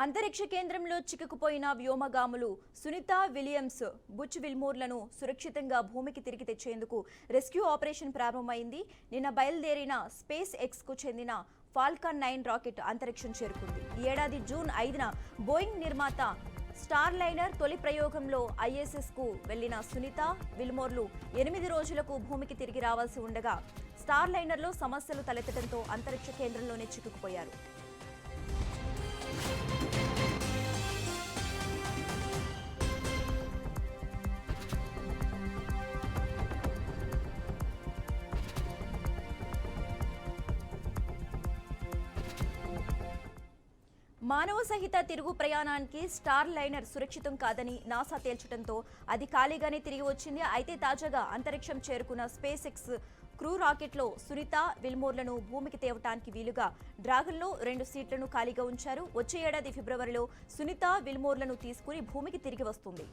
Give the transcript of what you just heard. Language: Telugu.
అంతరిక్ష కేంద్రంలో చిక్కుకుపోయిన వ్యోమగాములు సునీత విలియమ్స్, బుచ్ విల్మోర్లను సురక్షితంగా భూమికి తిరిగి తెచ్చేందుకు రెస్క్యూ ఆపరేషన్ ప్రారంభమైంది. నిన్న బయలుదేరిన స్పేస్ ఎక్స్ కు చెందిన ఫాల్కన్ 9 రాకెట్ అంతరిక్షం చేరుకుంది. ఈ ఏడాది జూన్ 5న బోయింగ్ నిర్మాత స్టార్ లైనర్ తొలి ప్రయోగంలో ISS కు వెళ్లిన సునీత విల్మోర్లు 8 రోజులకు భూమికి తిరిగి రావాల్సి ఉండగా స్టార్ లైనర్లో సమస్యలు తలెత్తడంతో అంతరిక్ష కేంద్రంలోనే చిక్కుకుపోయారు. మానవ సహిత తిరుగు ప్రయాణానికి స్టార్ లైనర్ సురక్షితం కాదని నాసా తేల్చడంతో అది ఖాళీగానే తిరిగి వచ్చింది. అయితే తాజాగా అంతరిక్షం చేరుకున్న స్పేస్ ఎక్స్ క్రూ రాకెట్లో సునీత విల్మోర్లను భూమికి తేవటానికి వీలుగా డ్రాగన్లో 2 సీట్లను ఖాళీగా ఉంచారు. వచ్చే ఏడాది ఫిబ్రవరిలో సునీత విల్మోర్లను తీసుకుని భూమికి తిరిగి వస్తుంది.